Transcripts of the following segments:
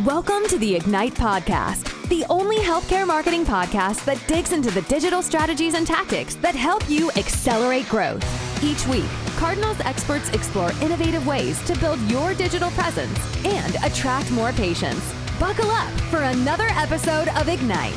Welcome to the Ignite Podcast, the only healthcare marketing podcast that digs into the digital strategies and tactics that help you accelerate growth. Each week, Cardinal's experts explore innovative ways to build your digital presence and attract more patients. Buckle up for another episode of Ignite.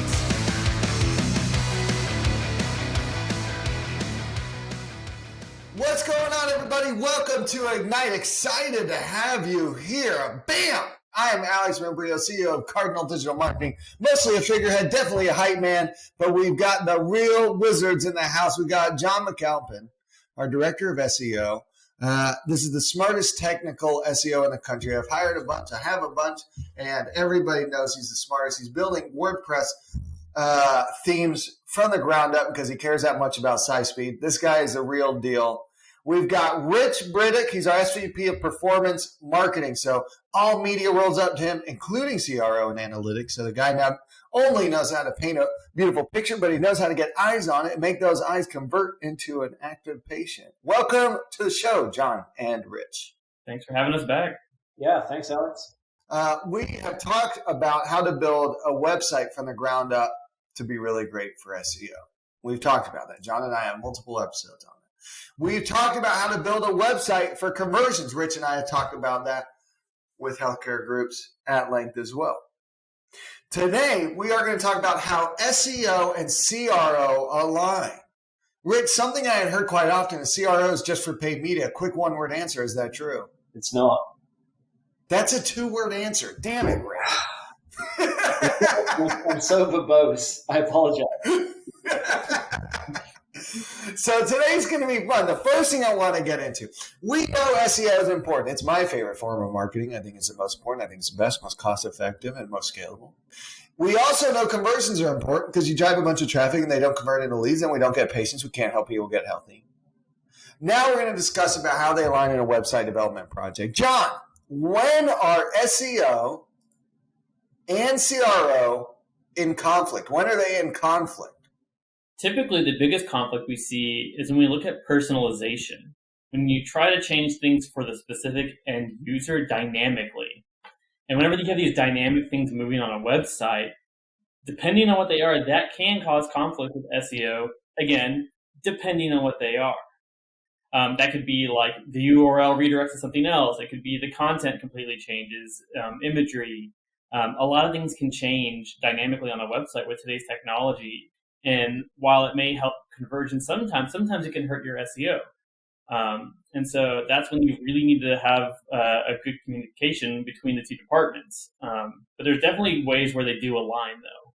What's going on, everybody? Welcome to Ignite. Excited to have you here. Bam! I am Alex Membrio, CEO of Cardinal Digital Marketing. Mostly a figurehead, definitely a hype man, but we've got the real wizards in the house. We got John McAlpin, our director of SEO. This is the smartest technical SEO in the country. I've hired a bunch. I have a bunch, and everybody knows he's the smartest. He's building WordPress themes from the ground up because he cares that much about site speed. This guy is a real deal. We've got Rich Briddick. He's our SVP of Performance Marketing. So all media rolls up to him, including CRO and analytics. So the guy not only knows how to paint a beautiful picture, but he knows how to get eyes on it and make those eyes convert into an active patient. Welcome to the show, John and Rich. Thanks for having us back. Yeah, thanks, Alex. We have talked about how to build a website from the ground up to be really great for SEO. We've talked about that. John and I have multiple episodes on it. We've talked about how to build a website for conversions. Rich and I have talked about that with healthcare groups at length as well. Today, we are going to talk about how SEO and CRO align. Rich, something I had heard quite often is CRO is just for paid media. Quick one-word answer. Is that true? It's not. That's a two-word answer. Damn it, Rich. I'm so verbose. I apologize. So today's going to be fun. The first thing I want to get into, we know SEO is important. It's my favorite form of marketing. I think it's the most important. I think it's the best, most cost-effective, and most scalable. We also know conversions are important because you drive a bunch of traffic and they don't convert into leads and we don't get patients. We can't help people get healthy. Now we're going to discuss about how they align in a website development project. John, when are SEO and CRO in conflict? When are they in conflict? Typically, the biggest conflict we see is when we look at personalization. When you try to change things for the specific end user dynamically. And whenever you have these dynamic things moving on a website, depending on what they are, that can cause conflict with SEO. Again, depending on what they are. That could be like the URL redirects to something else. It could be the content completely changes, imagery. A lot of things can change dynamically on a website with today's technology. And while it may help conversion sometimes it can hurt your SEO. And so that's when you really need to have a good communication between the two departments. But there's definitely ways where they do align, though.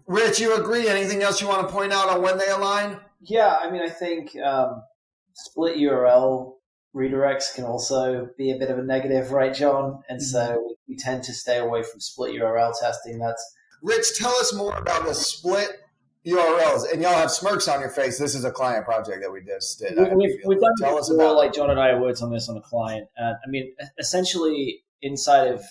Rich, you agree? Anything else you want to point out on when they align? Yeah, I mean, I think split URL redirects can also be a bit of a negative, right, John? And so we tend to stay away from split URL testing. Rich, tell us more about the split URLs, and y'all have smirks on your face. This is a client project that we just did. We've done tell us about, like John and I worked on this on a client. I mean, essentially inside of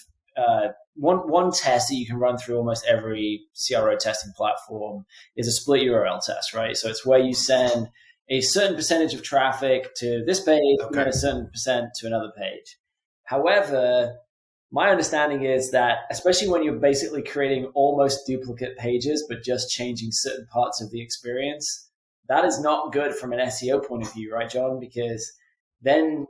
one test that you can run through almost every CRO testing platform is a split URL test, right? So it's where you send a certain percentage of traffic to this page and then a certain percent to another page. However, my understanding is that, especially when you're basically creating almost duplicate pages, but just changing certain parts of the experience, that is not good from an SEO point of view, right, John? Because then,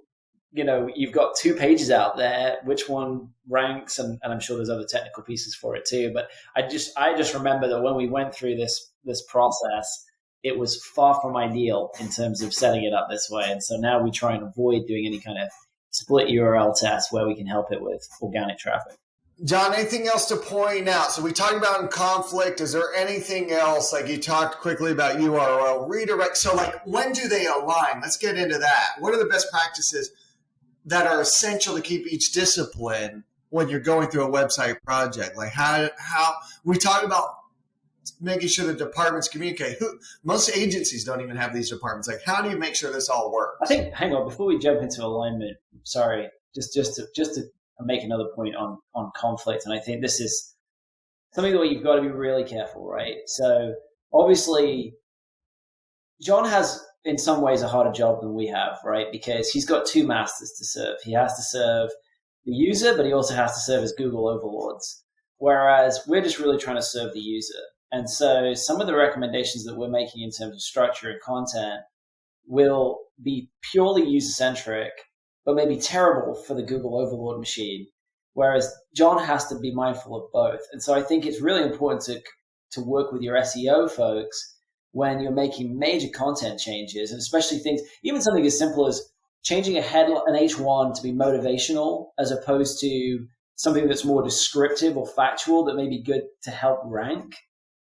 you've got two pages out there, which one ranks, and I'm sure there's other technical pieces for it too. But I just remember that when we went through this process, it was far from ideal in terms of setting it up this way. And so now we try and avoid doing any kind of split URL test where we can help it with organic traffic. John, anything else to point out? So we talked about in conflict. Is there anything else? Like you talked quickly about URL redirect. So like when do they align? Let's get into that. What are the best practices that are essential to keep each discipline when you're going through a website project? Like how we talk about making sure the departments communicate. Most agencies don't even have these departments. Like, how do you make sure this all works? I think, hang on, before we jump into alignment, sorry, just to make another point on conflict. And I think this is something that you've got to be really careful, right? So obviously, John has in some ways a harder job than we have, right? Because he's got two masters to serve. He has to serve the user, but he also has to serve as Google overlords. Whereas we're just really trying to serve the user. And so some of the recommendations that we're making in terms of structure and content will be purely user-centric, but may be terrible for the Google overlord machine. Whereas John has to be mindful of both. And so I think it's really important to work with your SEO folks when you're making major content changes, and especially things, even something as simple as changing an H1 to be motivational as opposed to something that's more descriptive or factual that may be good to help rank.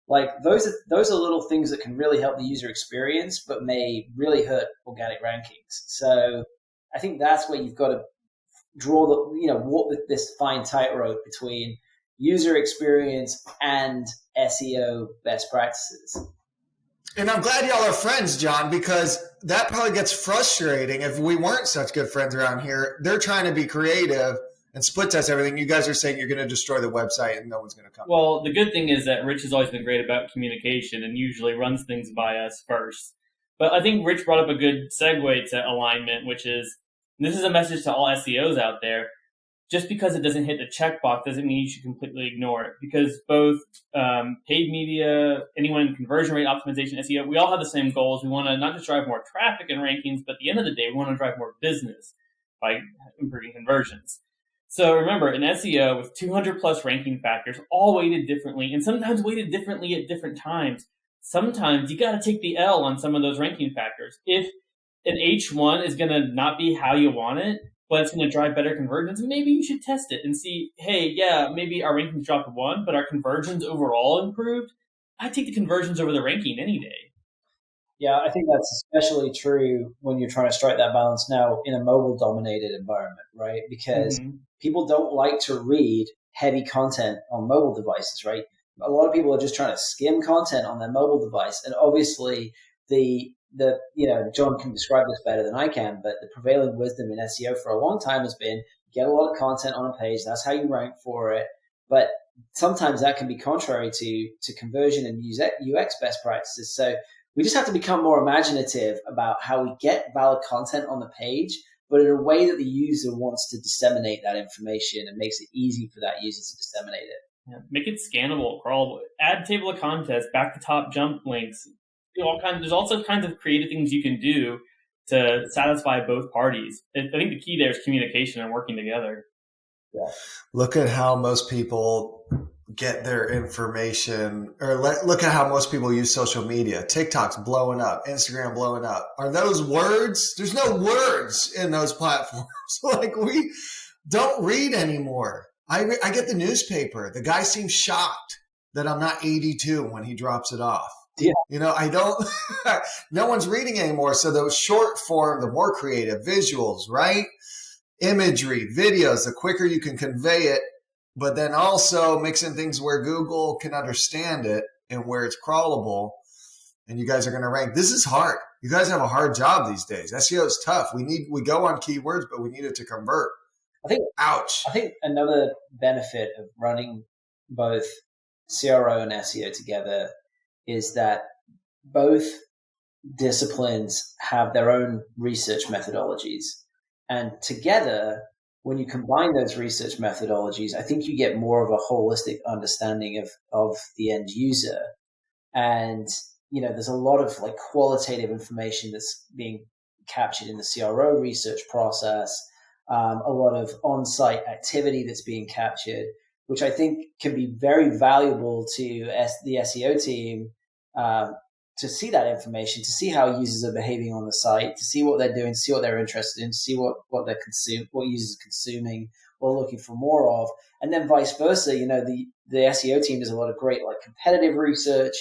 Like those are little things that can really help the user experience, but may really hurt organic rankings. So I think that's where you've got to draw walk this fine tightrope between user experience and SEO best practices. And I'm glad y'all are friends, John, because that probably gets frustrating if we weren't such good friends around here. They're trying to be creative and split test everything. You guys are saying you're going to destroy the website and no one's going to come. Well, the good thing is that Rich has always been great about communication and usually runs things by us first. But I think Rich brought up a good segue to alignment, which is, this is a message to all SEOs out there. Just because it doesn't hit the checkbox doesn't mean you should completely ignore it, because both paid media, anyone in conversion rate optimization, SEO, we all have the same goals. We want to not just drive more traffic and rankings, but at the end of the day, we want to drive more business by improving conversions. So remember, in SEO with 200 plus ranking factors, all weighted differently, and sometimes weighted differently at different times, sometimes you got to take the L on some of those ranking factors. If an H1 is going to not be how you want it, but it's going to drive better conversions, maybe you should test it and see, hey, yeah, maybe our rankings dropped 1, but our conversions overall improved. I take the conversions over the ranking any day. Yeah, I think that's especially true when you're trying to strike that balance now in a mobile-dominated environment, right? Because people don't like to read heavy content on mobile devices, right? A lot of people are just trying to skim content on their mobile device, and obviously John can describe this better than I can, but the prevailing wisdom in SEO for a long time has been get a lot of content on a page. That's how you rank for it. But sometimes that can be contrary to conversion and UX best practices. So we just have to become more imaginative about how we get valid content on the page, but in a way that the user wants to disseminate that information and makes it easy for that user to disseminate it. Yeah. Make it scannable, crawlable, add table of contents, back to top jump links. There's also kinds of creative things you can do to satisfy both parties. I think the key there is communication and working together. Yeah. Look at how most people get their information, or look at how most people use social media. TikTok's blowing up, Instagram blowing up. Are those words? There's no words in those platforms. Like, we don't read anymore. I get the newspaper. The guy seems shocked that I'm not 82 when he drops it off. Yeah. I don't, no one's reading anymore. So those short form, the more creative visuals, right? Imagery, videos, the quicker you can convey it, but then also mixing things where Google can understand it and where it's crawlable, and you guys are going to rank. This is hard. You guys have a hard job these days. SEO is tough. We go on keywords, but we need it to convert. Ouch. I think another benefit of running both CRO and SEO together is that both disciplines have their own research methodologies. And together, when you combine those research methodologies, I think you get more of a holistic understanding of the end user. And, there's a lot of qualitative information that's being captured in the CRO research process, a lot of on-site activity that's being captured, which I think can be very valuable to the SEO team to see that information, to see how users are behaving on the site, to see what they're doing, to see what they're interested in, to see what users are consuming or looking for more of, and then vice versa. The SEO team does a lot of great competitive research.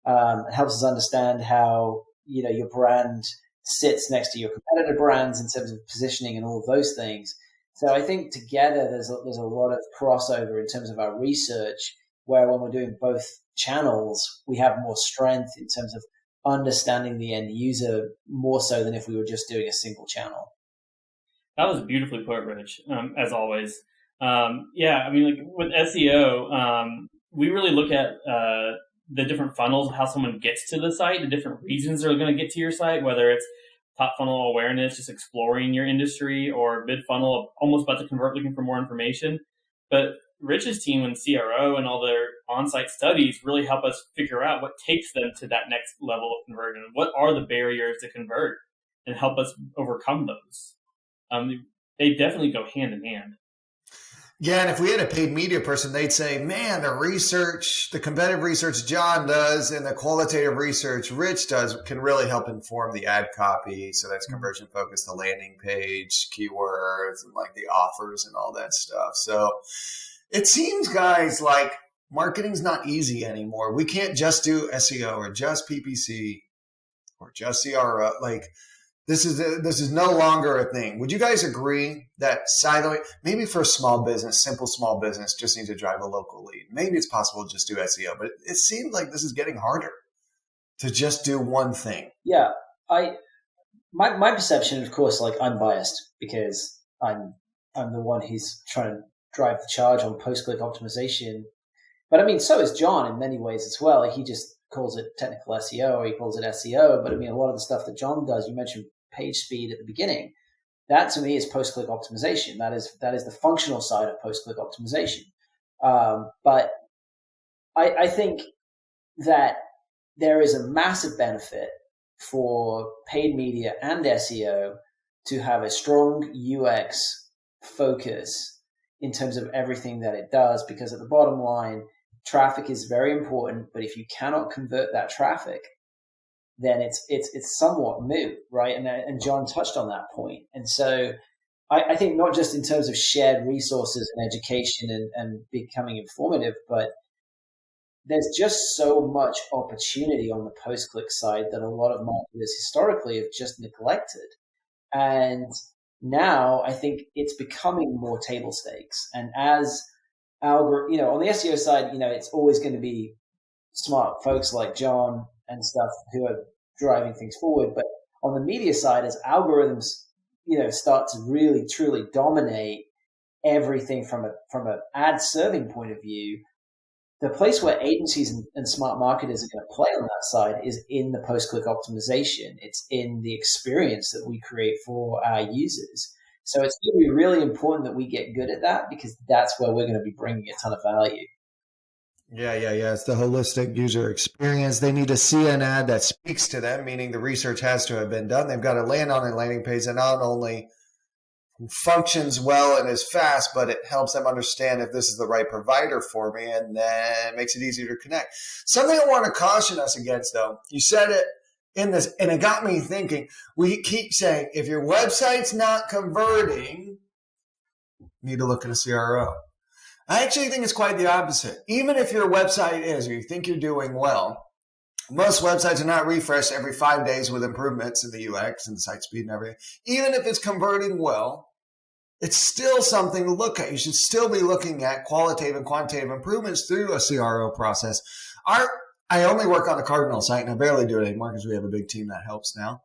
It helps us understand how your brand sits next to your competitor brands in terms of positioning and all of those things. So I think together there's a lot of crossover in terms of our research, where when we're doing both channels, we have more strength in terms of understanding the end user more so than if we were just doing a single channel. That was beautifully put, Rich, as always. With SEO, we really look at the different funnels of how someone gets to the site, the different reasons they're going to get to your site, whether it's top funnel awareness, just exploring your industry, or mid funnel, almost about to convert, looking for more information. But Rich's team and CRO and all their on-site studies really help us figure out what takes them to that next level of conversion. What are the barriers to convert, and help us overcome those. They definitely go hand in hand. Yeah, and if we had a paid media person, they'd say, man, the research, the competitive research John does and the qualitative research Rich does can really help inform the ad copy. So that's conversion focused, the landing page, keywords, and like the offers and all that stuff. So it seems, guys, like marketing's not easy anymore. We can't just do SEO or just PPC or just CRO. Like, this is no longer a thing. Would you guys agree that siloing, maybe for a small business, simple small business, just needs to drive a local lead? Maybe it's possible to just do SEO, but it seems like this is getting harder to just do one thing. Yeah, my perception, of course, like I'm biased because I'm the one who's trying to drive the charge on post-click optimization. But I mean, so is John in many ways as well. He just calls it technical SEO, or he calls it SEO. But I mean, a lot of the stuff that John does, you mentioned page speed at the beginning, that to me is post-click optimization. That is the functional side of post-click optimization. But I think that there is a massive benefit for paid media and SEO to have a strong UX focus in terms of everything that it does, because at the bottom line, traffic is very important, but if you cannot convert that traffic, then it's somewhat moot, right? And John touched on that point. And so I think not just in terms of shared resources and education and becoming informative, but there's just so much opportunity on the post-click side that a lot of marketers historically have just neglected. And now I think it's becoming more table stakes. And as on the SEO side, it's always going to be smart folks like John and stuff who are driving things forward. But on the media side, as algorithms, start to really truly dominate everything from an ad serving point of view, the place where agencies and smart marketers are going to play on that side is in the post-click optimization. It's in the experience that we create for our users. So it's going to be really important that we get good at that, because that's where we're going to be bringing a ton of value. Yeah. It's the holistic user experience. They need to see an ad that speaks to them, meaning the research has to have been done. They've got to land on a landing page that not only functions well and is fast, but it helps them understand if this is the right provider for me, and then it makes it easier to connect. Something I want to caution us against, though, you said it in this, and it got me thinking. We keep saying, if your website's not converting, you need to look at a CRO. I actually think it's quite the opposite. Even if your website is, or you think you're doing well, most websites are not refreshed every 5 days with improvements in the UX and the site speed and everything. Even if it's converting well, it's still something to look at. You should still be looking at qualitative and quantitative improvements through a CRO process. I only work on the Cardinal site, and I barely do it anymore because we have a big team that helps now.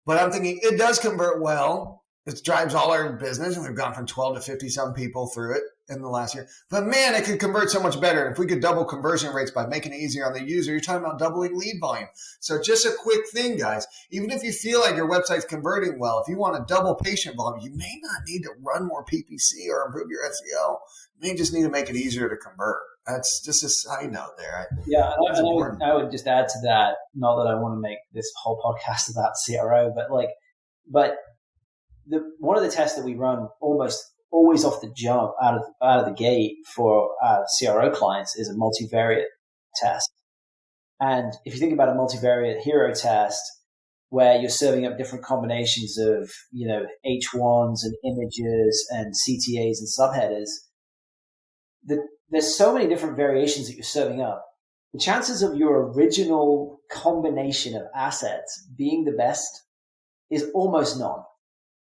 But I'm thinking it does convert well. It drives all our business, and we've gone from 12 to 50 some people through it in the last year. But man, it could convert so much better. If we could double conversion rates by making it easier on the user, you're talking about doubling lead volume. So just a quick thing, guys. Even if you feel like your website's converting well, if you want to double patient volume, you may not need to run more PPC or improve your SEO. You may just need to make it easier to convert. That's just a side note there. Yeah, I would just add to that, not that I want to make this whole podcast about CRO, but one of the tests that we run almost always off the jump, out of the gate for CRO clients, is a multivariate test. And if you think about a multivariate hero test, where you're serving up different combinations of H1s and images and CTAs and subheaders, there's so many different variations that you're serving up. The chances of your original combination of assets being the best is almost none.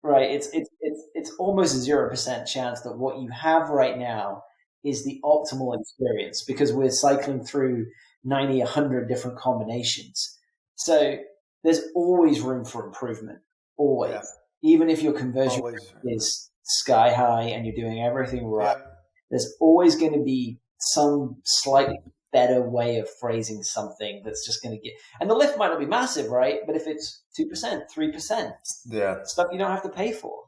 Right, it's almost a 0% chance that what you have right now is the optimal experience, because we're cycling through 90, 100 different combinations. So there's always room for improvement, always. Yeah. Even if your conversion rate is sky high and you're doing everything right, there's always going to be some slight better way of phrasing something that's just going to get, and the lift might not be massive, right? But if it's 2%, 3%, stuff you don't have to pay for.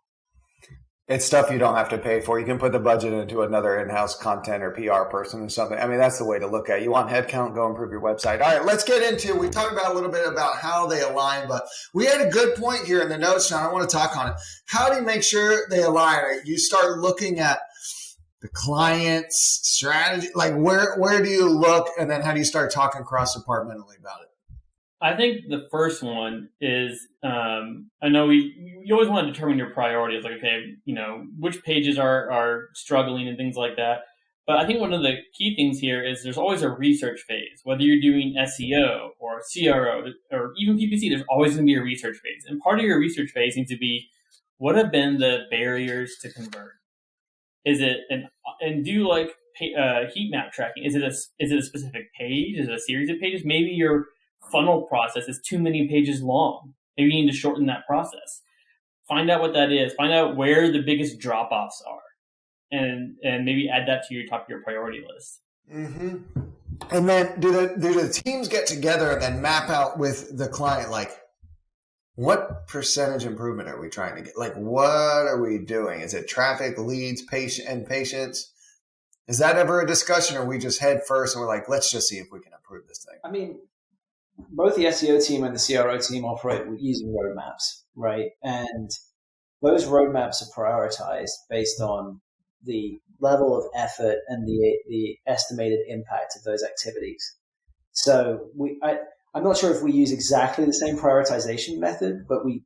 It's stuff you don't have to pay for. You can put the budget into another in-house content or PR person or something. I mean, that's the way to look at it. You want headcount, go improve your website. All right, let's get into, we talked about a little bit about how they align, but we had a good point here in the notes, John. I want to talk on it. How do you make sure they align? You start looking at the client's strategy, like where do you look, and then how do you start talking cross-departmentally about it? I think the first one is, I know you always want to determine your priorities, like, okay, which pages are struggling and things like that. But I think one of the key things here is there's always a research phase. Whether you're doing SEO or CRO or even PPC, there's always going to be a research phase. And part of your research phase needs to be, what have been the barriers to convert? Is it, and do like heat map tracking? Is it a specific page? Is it a series of pages? Maybe your funnel process is too many pages long. Maybe you need to shorten that process. Find out what that is. Find out where the biggest drop-offs are, and maybe add that to your top of your priority list. Mm-hmm. And then do the teams get together and then map out with the client, like, what percentage improvement are we trying to get? Like, what are we doing? Is it traffic, leads, patients? Is that ever a discussion, or we just head first and we're like, let's just see if we can improve this thing? I mean, both the SEO team and the CRO team operate using roadmaps, right? And those roadmaps are prioritized based on the level of effort and the estimated impact of those activities. So I'm not sure if we use exactly the same prioritization method, but we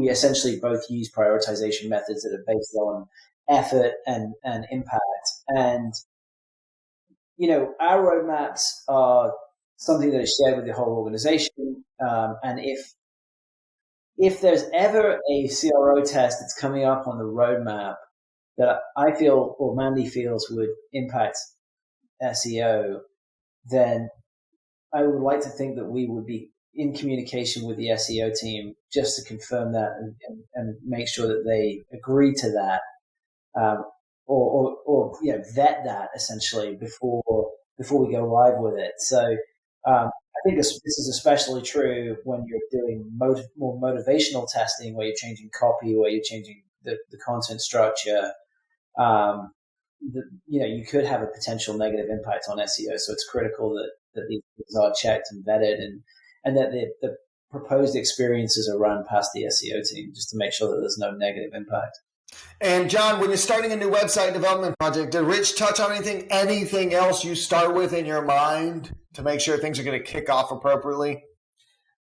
essentially both use prioritization methods that are based on effort and impact. And, our roadmaps are something that is shared with the whole organization. And if there's ever a CRO test that's coming up on the roadmap that I feel or Mandy feels would impact SEO, then I would like to think that we would be in communication with the SEO team just to confirm that and make sure that they agree to that, or vet that essentially before we go live with it. So I think this is especially true when you're doing more motivational testing, where you're changing copy, where you're changing the content structure. You could have a potential negative impact on SEO. So it's critical that these things are checked and vetted, and that the proposed experiences are run past the SEO team just to make sure that there's no negative impact. And John, when you're starting a new website development project, did Rich touch on anything else you start with in your mind to make sure things are going to kick off appropriately?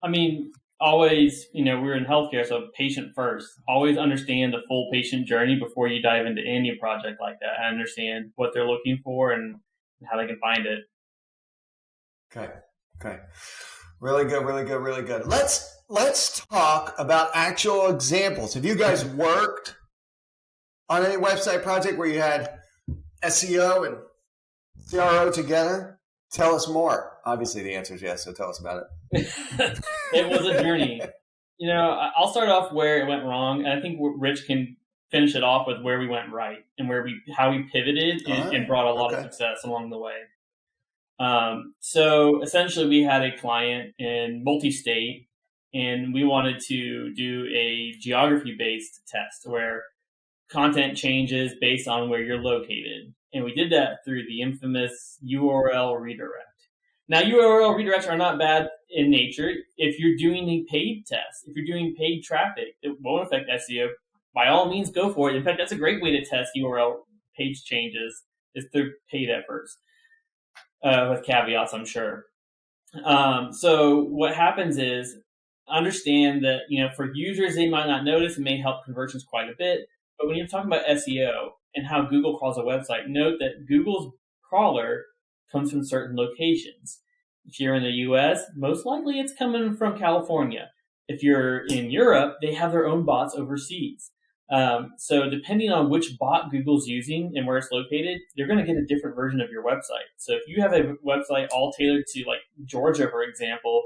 I mean, always, we're in healthcare, so patient first. Always understand the full patient journey before you dive into any project like that. I understand what they're looking for and how they can find it. Okay. Really good. Let's talk about actual examples. Have you guys worked on any website project where you had SEO and CRO together? Tell us more. Obviously, the answer is yes, so tell us about it. It was a journey. I'll start off where it went wrong, and I think Rich can finish it off with where we went right and how we pivoted and brought a lot of success along the way. So essentially, we had a client in multi-state, and we wanted to do a geography-based test where content changes based on where you're located. And we did that through the infamous URL redirect. Now, URL redirects are not bad in nature. If you're doing a paid test, if you're doing paid traffic, it won't affect SEO. By all means, go for it. In fact, that's a great way to test URL page changes, is through paid efforts, with caveats, I'm sure. So what happens is, understand that, for users, they might not notice, it may help conversions quite a bit. But when you're talking about SEO and how Google crawls a website, note that Google's crawler comes from certain locations. If you're in the US, most likely it's coming from California. If you're in Europe, they have their own bots overseas. So depending on which bot Google's using and where it's located, you're going to get a different version of your website. So if you have a website all tailored to like Georgia, for example,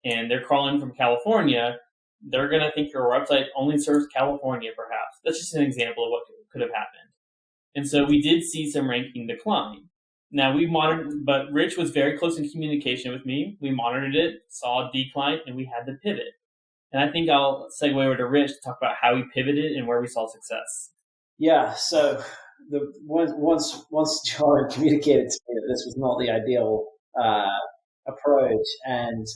and they're crawling from California, they're going to think your website only serves California, perhaps. That's just an example of what could have happened. And so we did see some ranking decline. Now we monitored, but Rich was very close in communication with me. We monitored it, saw a decline, and we had to pivot. And I think I'll segue over to Rich to talk about how we pivoted and where we saw success. Yeah. So once John communicated to me that this was not the ideal approach, and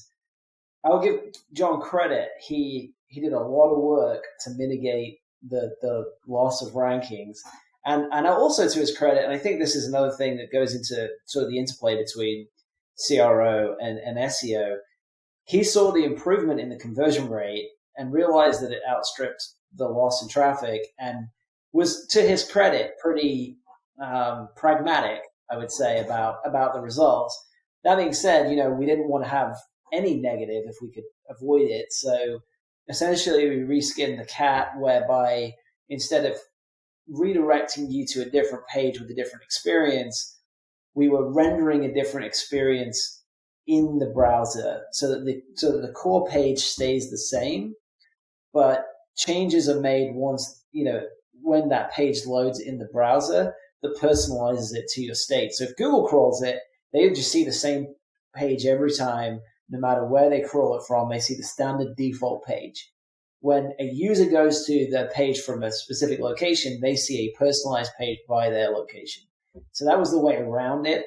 I'll give John credit. He did a lot of work to mitigate the loss of rankings. And also to his credit, and I think this is another thing that goes into sort of the interplay between CRO and SEO, he saw the improvement in the conversion rate and realized that it outstripped the loss in traffic, and was, to his credit, pretty pragmatic, I would say, about the results. That being said, we didn't want to have any negative if we could avoid it. So essentially we reskinned the cat, whereby instead of redirecting you to a different page with a different experience, we were rendering a different experience in the browser so that the core page stays the same, but changes are made once, when that page loads in the browser that personalizes it to your state. So if Google crawls it, they just see the same page every time, no matter where they crawl it from. They see the standard default page. When a user goes to the page from a specific location, they see a personalized page by their location. So that was the way around it.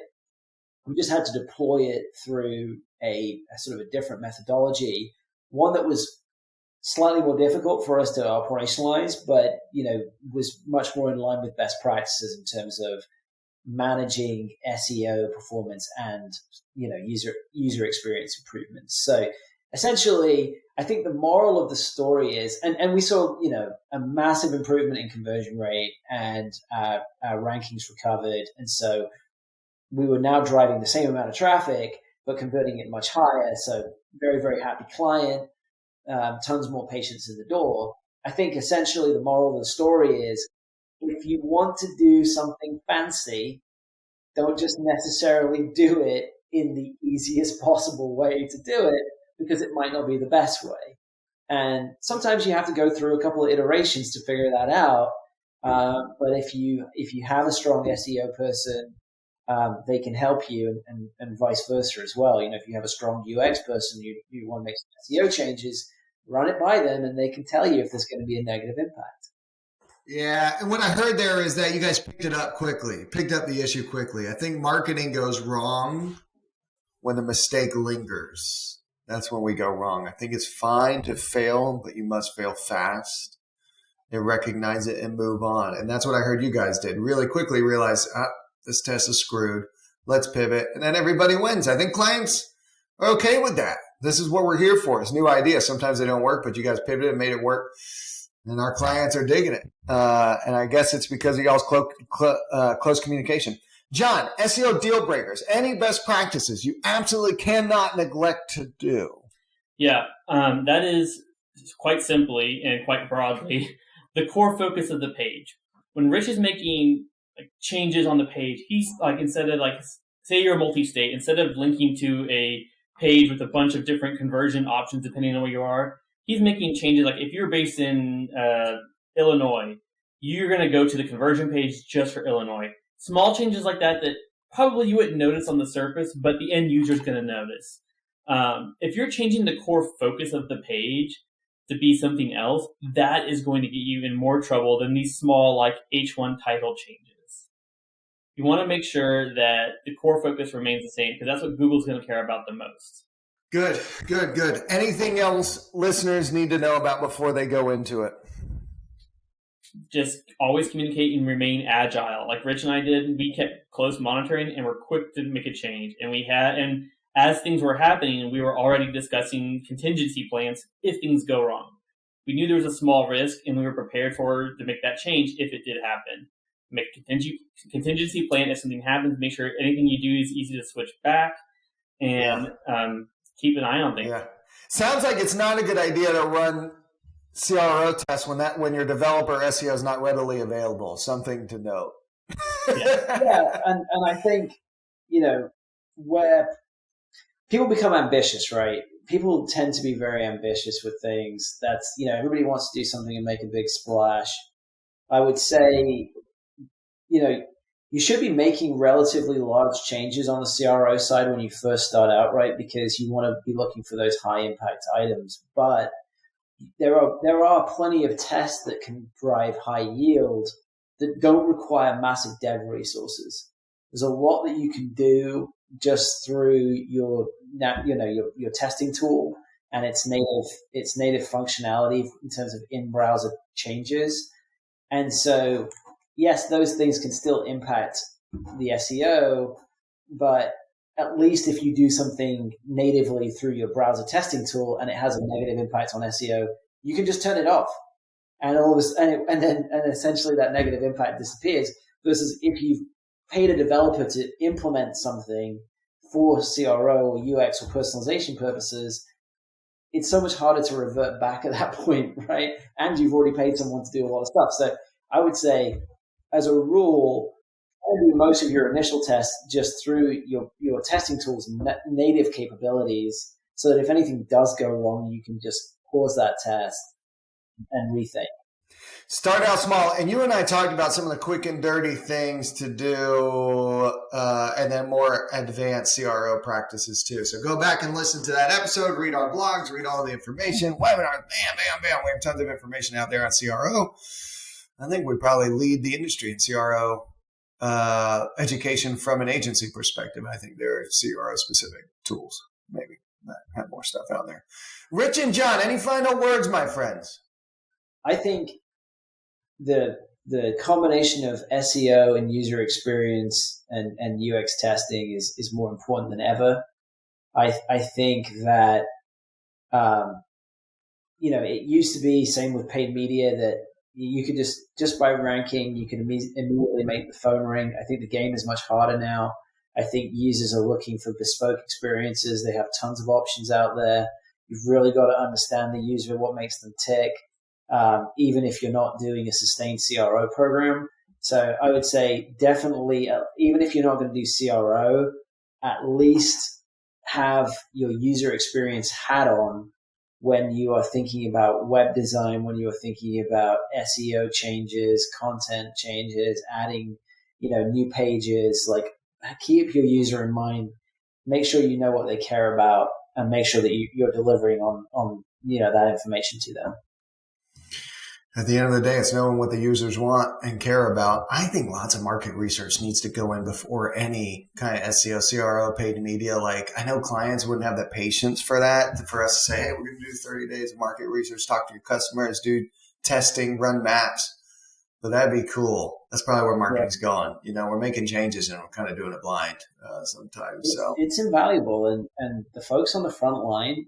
We just had to deploy it through a sort of a different methodology, one that was slightly more difficult for us to operationalize, but was much more in line with best practices in terms of managing SEO performance and user experience improvements. So essentially, I think the moral of the story is, and we saw a massive improvement in conversion rate, and our rankings recovered, and so we were now driving the same amount of traffic but converting it much higher. So very, very happy client, tons more patients in the door. I think essentially the moral of the story is, if you want to do something fancy, don't just necessarily do it in the easiest possible way to do it, because it might not be the best way. And sometimes you have to go through a couple of iterations to figure that out. But if you have a strong SEO person, they can help you, and vice versa as well. If you have a strong UX person, you want to make some SEO changes, run it by them, and they can tell you if there's going to be a negative impact. Yeah, and what I heard there is that you guys picked up the issue quickly. I think marketing goes wrong when the mistake lingers. That's when we go wrong. I think it's fine to fail, but you must fail fast and recognize it and move on. And that's what I heard you guys did. Really quickly realize, this test is screwed. Let's pivot. And then everybody wins. I think clients are okay with that. This is what we're here for. It's new ideas. Sometimes they don't work, but you guys pivoted and made it work. And our clients are digging it. And I guess it's because of y'all's close communication. John, SEO Deal Breakers, any best practices you absolutely cannot neglect to do? Yeah, that is quite simply and quite broadly the core focus of the page. When Rich is making changes on the page, he's instead of say you're a multi-state, instead of linking to a page with a bunch of different conversion options depending on where you are, he's making changes. If you're based in Illinois, you're going to go to the conversion page just for Illinois. Small changes like that probably you wouldn't notice on the surface, but the end user is going to notice. If you're changing the core focus of the page to be something else, that is going to get you in more trouble than these small H1 title changes. You want to make sure that the core focus remains the same, because that's what Google's going to care about the most. Good. Anything else listeners need to know about before they go into it? Just always communicate and remain agile. Like Rich and I did, we kept close monitoring and were quick to make a change. And as things were happening, we were already discussing contingency plans if things go wrong. We knew there was a small risk, and we were prepared to make that change if it did happen. Make a contingency plan if something happens. Make sure anything you do is easy to switch back, and keep an eye on things. Yeah. Sounds like it's not a good idea to run CRO tests when your developer SEO is not readily available. Something to note. And I think, where people become ambitious, right? People tend to be very ambitious with things. That's, everybody wants to do something and make a big splash. I would say, you you should be making relatively large changes on the CRO side when you first start out, right? Because you want to be looking for those high impact items. But there are plenty of tests that can drive high yield that don't require massive dev resources. There's a lot that you can do just through your testing tool and its native functionality in terms of in-browser changes. And so, yes, those things can still impact the SEO, but at least if you do something natively through your browser testing tool and it has a negative impact on SEO, you can just turn it off, and then essentially that negative impact disappears. Versus if you've paid a developer to implement something for CRO or UX or personalization purposes, it's so much harder to revert back at that point, right? And you've already paid someone to do a lot of stuff. So I would say, as a rule, do most of your initial tests just through your testing tools and native capabilities, so that if anything does go wrong, you can just pause that test and rethink. Start out small. And you and I talked about some of the quick and dirty things to do, and then more advanced CRO practices too. So go back and listen to that episode, read our blogs, read all the information, webinars, bam. We have tons of information out there on CRO. I think we probably lead the industry in CRO education from an agency perspective. I think there are CRO specific tools, maybe, that have more stuff out there. Rich and John, any final words, my friends? I think the combination of SEO and user experience and UX testing is more important than ever. I think that it used to be, same with paid media, that you could just by ranking, you can immediately make the phone ring. I think the game is much harder now. I think users are looking for bespoke experiences. They have tons of options out there. You've really got to understand the user, what makes them tick, even if you're not doing a sustained CRO program. So I would say definitely, even if you're not going to do CRO, at least have your user experience hat on when you are thinking about web design, when you are thinking about SEO changes, content changes, adding, new pages. Like, keep your user in mind, make sure you know what they care about, and make sure that you're delivering on that information to them. At the end of the day, it's knowing what the users want and care about. I think lots of market research needs to go in before any kind of SEO, CRO, paid media. Like, I know clients wouldn't have the patience for that, for us to say, hey, we're going to do 30 days of market research, talk to your customers, do testing, run maps. But that'd be cool. That's probably where marketing's going. We're making changes and we're kind of doing it blind sometimes. It's invaluable. And the folks on the front line,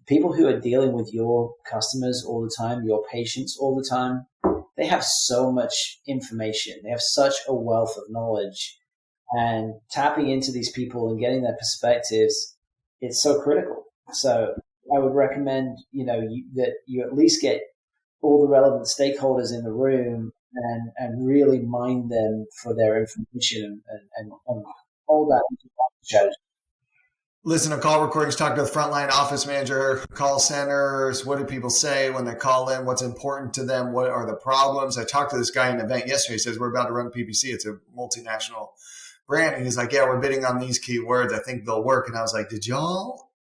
people who are dealing with your customers all the time, your patients all the time, they have so much information. They have such a wealth of knowledge, and tapping into these people and getting their perspectives, it's so critical. So I would recommend, that you at least get all the relevant stakeholders in the room and really mine them for their information and all that strategy. Listen to call recordings, talk to the frontline office manager, call centers. What do people say when they call in? What's important to them? What are the problems? I talked to this guy in an event yesterday. He says, we're about to run PPC. It's a multinational brand. And he's like, yeah, we're bidding on these keywords. I think they'll work. And I was like, did y'all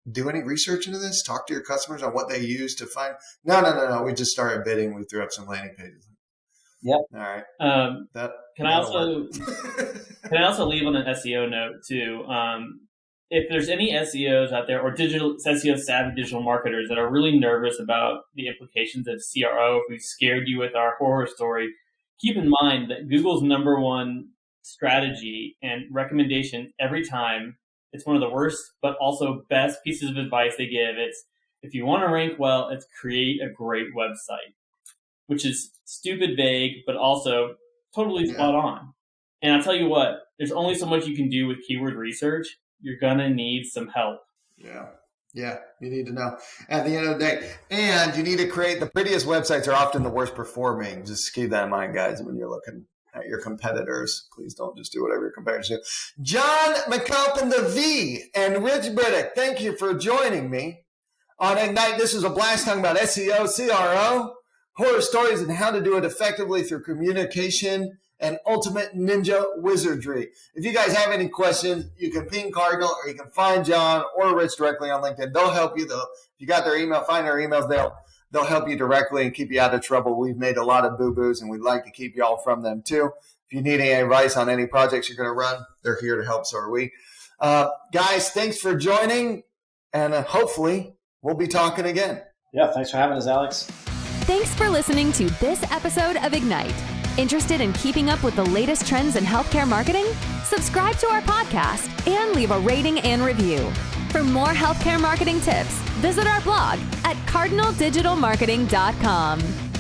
do any research into this? Talk to your customers on what they use to find? No. We just started bidding. We threw up some landing pages. Yep. All right. Can I also leave on an SEO note too? If there's any SEOs out there or SEO savvy digital marketers that are really nervous about the implications of CRO, if we scared you with our horror story, keep in mind that Google's number one strategy and recommendation every time, it's one of the worst but also best pieces of advice they give. It's, if you want to rank well, it's create a great website, which is stupid vague, but also totally spot on. And I'll tell you what, there's only so much you can do with keyword research. You're going to need some help. Yeah. You need to know at the end of the day. And you need to create, the prettiest websites are often the worst performing. Just keep that in mind, guys, when you're looking at your competitors. Please don't just do whatever your competitors do. John McAlpin, the V, and Rich Burdick, thank you for joining me on Ignite. This is a blast talking about SEO, CRO, horror stories, and how to do it effectively through communication and ultimate ninja wizardry. If you guys have any questions, you can ping Cardinal or you can find John or Rich directly on LinkedIn. They'll help you, though. If you got their email, find their emails. They'll help you directly and keep you out of trouble. We've made a lot of boo-boos, and we'd like to keep y'all from them, too. If you need any advice on any projects you're going to run, they're here to help, so are we. Guys, thanks for joining, and hopefully we'll be talking again. Yeah, thanks for having us, Alex. Thanks for listening to this episode of Ignite. Interested in keeping up with the latest trends in healthcare marketing? Subscribe to our podcast and leave a rating and review. For more healthcare marketing tips, visit our blog at cardinaldigitalmarketing.com.